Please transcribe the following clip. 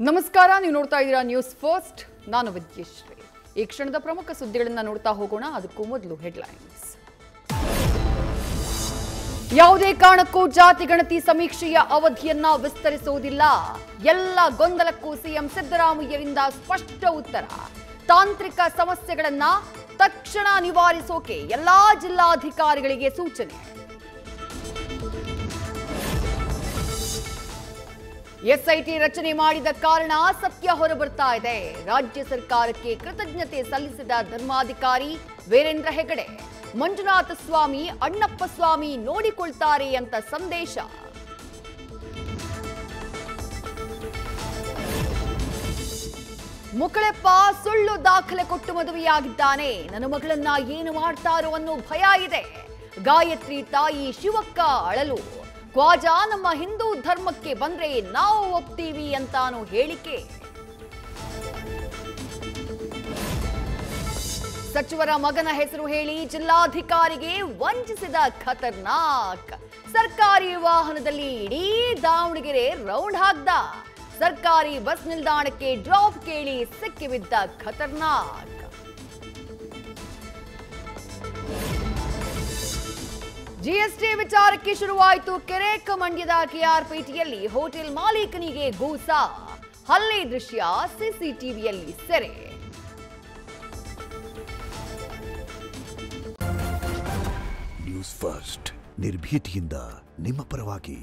ನಮಸ್ಕಾರ, ನೀವು ನೋಡ್ತಾ ಇದ್ದೀರಾ ನ್ಯೂಸ್ ಫಸ್ಟ್. ನಾನು ವಿದ್ಯಶ್ರೀ. ಈ ಕ್ಷಣದ ಪ್ರಮುಖ ಸುದ್ದಿಗಳನ್ನು ನೋಡ್ತಾ ಹೋಗೋಣ. ಅದಕ್ಕೂ ಮೊದಲು ಹೆಡ್ಲೈನ್ಸ್. ಯಾವುದೇ ಕಾರಣಕ್ಕೂ ಜಾತಿ ಗಣತಿ ಸಮೀಕ್ಷೆಯ ಅವಧಿಯನ್ನ ವಿಸ್ತರಿಸುವುದಿಲ್ಲ. ಎಲ್ಲ ಗೊಂದಲಕ್ಕೂ ಸಿಎಂ ಸಿದ್ದರಾಮಯ್ಯರಿಂದ ಸ್ಪಷ್ಟ ಉತ್ತರ. ತಾಂತ್ರಿಕ ಸಮಸ್ಯೆಗಳನ್ನ ತಕ್ಷಣ ನಿವಾರಿಸೋಕೆ ಎಲ್ಲಾ ಜಿಲ್ಲಾಧಿಕಾರಿಗಳಿಗೆ ಸೂಚನೆ. ಎಸ್ಐಟಿ ರಚನೆ ಮಾಡಿದ ಕಾರಣ ಸತ್ಯ ಹೊರಬರ್ತಾ ಇದೆ. ರಾಜ್ಯ ಸರ್ಕಾರಕ್ಕೆ ಕೃತಜ್ಞತೆ ಸಲ್ಲಿಸಿದ ಧರ್ಮಾಧಿಕಾರಿ ವೀರೇಂದ್ರ ಹೆಗಡೆ. ಮಂಜುನಾಥ ಸ್ವಾಮಿ, ಅಣ್ಣಪ್ಪ ಸ್ವಾಮಿ ನೋಡಿಕೊಳ್ತಾರೆ ಅಂತ ಸಂದೇಶ. ಮುಕಳೆಪ್ಪ ಸುಳ್ಳು ದಾಖಲೆ ಕೊಟ್ಟು ಮದುವೆಯಾಗಿದ್ದಾನೆ. ನನ್ನ ಮಗಳನ್ನ ಏನು ಮಾಡ್ತಾರೋ ಅನ್ನೋ ಭಯ ಇದೆ. ಗಾಯತ್ರಿ ತಾಯಿ ಶಿವಕ್ಕ ಅಳಲು. ಖ್ವಾಜಾ ನಮ್ಮ ಹಿಂದೂ ಧರ್ಮಕ್ಕೆ ಬಂದ್ರೆ ನಾವು ಒಪ್ತೀವಿ ಅಂತಾನು ಹೇಳಿಕೆ. ಸಚಿವರ ಮಗನ ಹೆಸರು ಹೇಳಿ ಜಿಲ್ಲಾಧಿಕಾರಿಗೆ ವಂಚಿಸಿದ ಖತರ್ನಾಕ್. ಸರ್ಕಾರಿ ವಾಹನದಲ್ಲಿ ಇಡೀ ದಾವಣಗೆರೆ ರೌಂಡ್ ಹಾಕ್ದ. ಸರ್ಕಾರಿ ಬಸ್ ನಿಲ್ದಾಣಕ್ಕೆ ಡ್ರಾಪ್ ಕೇಳಿ ಸಿಕ್ಕಿಬಿದ್ದ ಖತರ್ನಾಕ್. ಜಿಎಸ್ಟಿ ವಿಚಾರಕ್ಕೆ ಶುರುವಾಯಿತು ಕೆರೆಕ. ಮಂಡ್ಯದ ಕೆಆರ್ಪೇಟೆಯಲ್ಲಿ ಹೋಟೆಲ್ ಮಾಲೀಕನಿಗೆ ಗೂಸ. ಹಲ್ಲೆ ದೃಶ್ಯ ಸಿಸಿಟಿವಿಯಲ್ಲಿ ಸೆರೆ. ನ್ಯೂಸ್ ಫಸ್ಟ್, ನಿರ್ಭೀತಿಯಿಂದ ನಿಮ್ಮ ಪರವಾಗಿ.